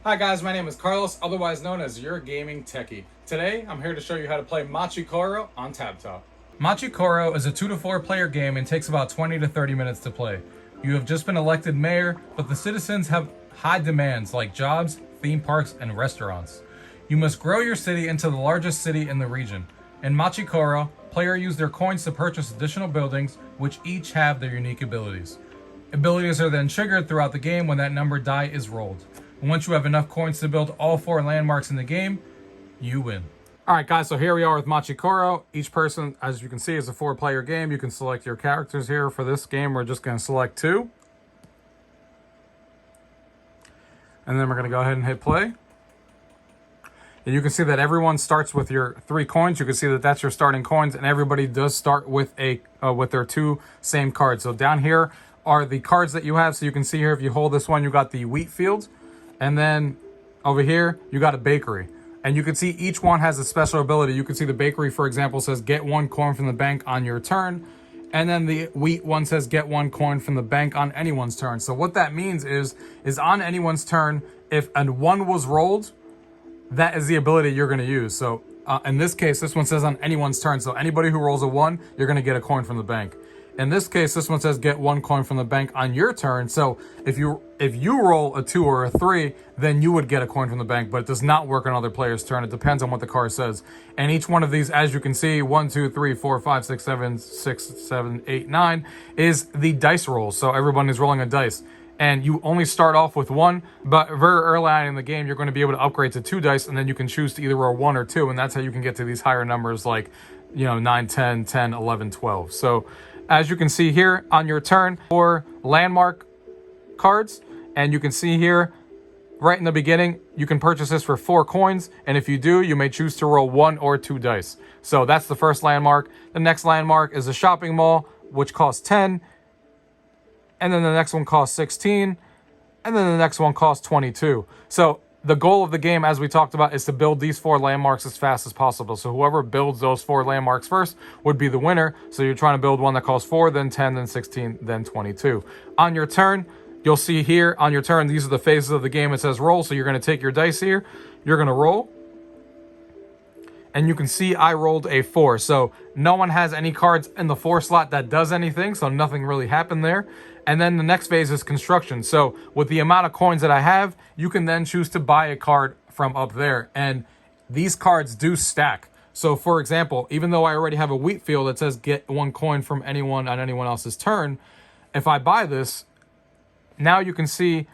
Hi guys, my name is Carlos, otherwise known as your gaming techie. Today, I'm here to show you how to play Machi Koro on TapTop. Machi Koro is a 2 to 4 player game and takes about 20 to 30 minutes to play. You have just been elected mayor, but the citizens have high demands like jobs, theme parks, and restaurants. You must grow your city into the largest city in the region. In Machi Koro, players use their coins to purchase additional buildings, which each have their unique abilities. Abilities are then triggered throughout the game when that number die is rolled. Once you have enough coins to build all 4 landmarks in the game, you win. Alright guys, so here we are with Machi Koro. Each person, as you can see, is a 4-player game. You can select your characters here. For this game, we're just going to select 2. And then we're going to go ahead and hit play. And you can see that everyone starts with your 3 coins. You can see that that's your starting coins, and everybody does start with with their 2 same cards. So down here are the cards that you have. So you can see here, if you hold this one, you got the wheat field. And then over here, you got a bakery. And you can see each one has a special ability. You can see the bakery, for example, says get 1 coin from the bank on your turn. And then the wheat one says get 1 coin from the bank on anyone's turn. So what that means is on anyone's turn, if a 1 was rolled, that is the ability you're going to use. So in this case, this one says on anyone's turn. So anybody who rolls a 1, you're going to get a coin from the bank. In this case, this one says get 1 coin from the bank on your turn. So if you roll a 2 or a 3, then you would get a coin from the bank, but it does not work on other players' turn. It depends on what the card says. And each one of these, as you can see, 1, 2, 3, 4, 5, 6, 7, 6, 7, 8, 9, is the dice roll. So everyone is rolling a dice. And you only start off with 1, but very early on in the game, you're going to be able to upgrade to 2 dice, and then you can choose to either roll 1 or 2, and that's how you can get to these higher numbers like, 9, 10, 10, 11, 12. So as you can see here on your turn, 4 landmark cards, and you can see here right in the beginning, you can purchase this for 4 coins, and if you do, you may choose to roll 1 or 2 dice. So that's the first landmark. The next landmark is a shopping mall, which costs 10, and then the next one costs 16, and then the next one costs 22. So the goal of the game, as we talked about, is to build these 4 landmarks as fast as possible. So whoever builds those 4 landmarks first would be the winner. So you're trying to build one that costs 4, then 10, then 16, then 22. On your turn, you'll see here on your turn, these are the phases of the game. It says roll. So you're going to take your dice here. You're going to roll. And you can see I rolled a 4. So no one has any cards in the 4 slot that does anything. So nothing really happened there. And then the next phase is construction. So with the amount of coins that I have, you can then choose to buy a card from up there. And these cards do stack. So for example, even though I already have a wheat field that says get 1 coin from anyone on anyone else's turn, if I buy this, now you can see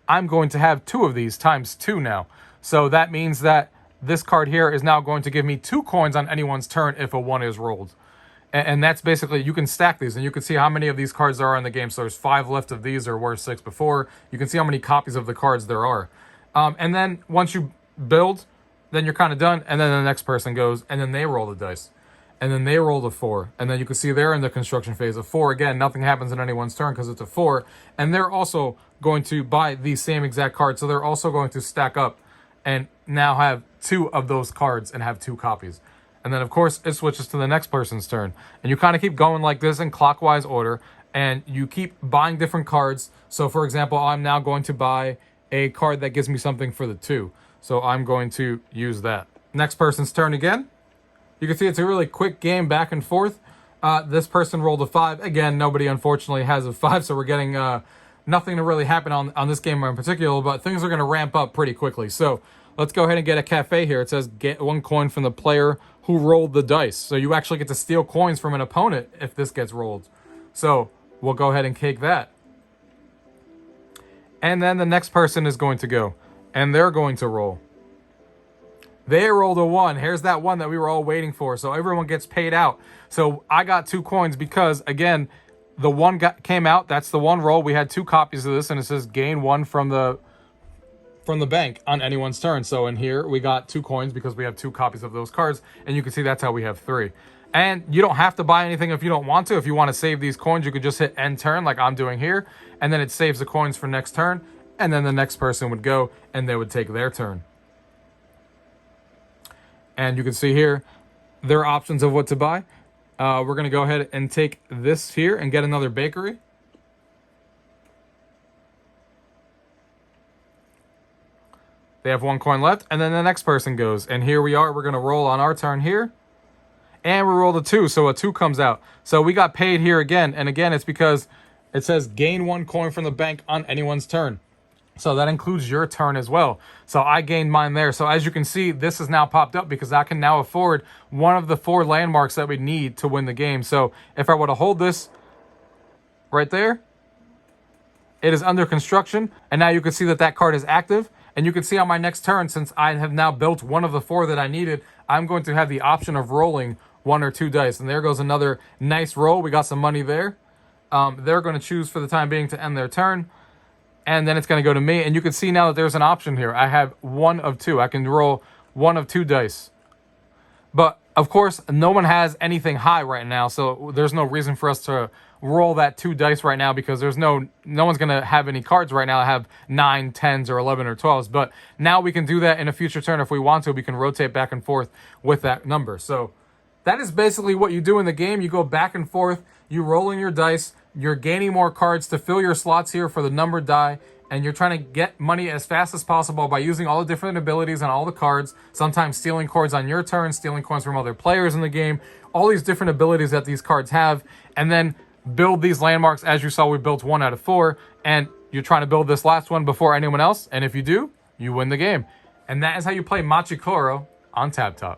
I'm going to have 2 of these times 2 now. So that means that this card here is now going to give me 2 coins on anyone's turn if a 1 is rolled. And that's basically, you can stack these, and you can see how many of these cards there are in the game. So there's 5 left of these, or were 6 before. You can see how many copies of the cards there are. And then once you build, then you're kind of done. And then the next person goes, and then they roll the dice. And then they roll the 4. And then you can see they're in the construction phase of 4. Again, nothing happens in anyone's turn because it's a 4. And they're also going to buy the same exact card. So they're also going to stack up and now have 2 of those cards and have 2 copies. And then, of course, it switches to the next person's turn. And you kind of keep going like this in clockwise order. And you keep buying different cards. So, for example, I'm now going to buy a card that gives me something for the 2. So I'm going to use that. Next person's turn again. You can see it's a really quick game back and forth. This person rolled a 5. Again, nobody, unfortunately, has a 5. So we're getting nothing to really happen on this game in particular. But things are going to ramp up pretty quickly. So let's go ahead and get a cafe here. It says get 1 coin from the player who rolled the dice. So you actually get to steal coins from an opponent if this gets rolled. So we'll go ahead and take that. And then the next person is going to go. And they're going to roll. They rolled a 1. Here's that 1 that we were all waiting for. So everyone gets paid out. So I got 2 coins because, again, the 1 came out. That's the 1 roll. We had 2 copies of this. And it says gain 1 from the bank on anyone's turn. So in here, we got 2 coins because we have 2 copies of those cards. And you can see that's how we have 3. And you don't have to buy anything if you don't want to. If you want to save these coins, you could just hit end turn like I'm doing here. And then it saves the coins for next turn. And then the next person would go and they would take their turn. And you can see here, there are options of what to buy. We're going to go ahead and take this here and get another bakery. They have 1 coin left, and then the next person goes. And here we are. We're going to roll on our turn here. And we rolled a 2, so a 2 comes out. So we got paid here again. And again, it's because it says gain 1 coin from the bank on anyone's turn. So that includes your turn as well. So I gained mine there. So as you can see, this has now popped up because I can now afford one of the 4 landmarks that we need to win the game. So if I were to hold this right there, it is under construction. And now you can see that that card is active. And you can see on my next turn, since I have now built one of the 4 that I needed, I'm going to have the option of rolling 1 or 2 dice. And there goes another nice roll. We got some money there. They're going to choose for the time being to end their turn. And then it's going to go to me. And you can see now that there's an option here. I have 1 of 2. I can roll 1 of 2 dice. But, of course, no one has anything high right now. So there's no reason for us to roll that 2 dice right now because there's no one's going to have any cards right now that have 9, 10s, or 11 or 12s. But now we can do that in a future turn if we want to. We can rotate back and forth with that number. So that is basically what you do in the game. You go back and forth. You rolling your dice. You're gaining more cards to fill your slots here for the numbered die. And you're trying to get money as fast as possible by using all the different abilities on all the cards. Sometimes stealing cards on your turn, stealing coins from other players in the game. All these different abilities that these cards have. And then build these landmarks. As you saw, we built 1 out of 4. And you're trying to build this last one before anyone else. And if you do, you win the game. And that is how you play Machi Koro on TapTop.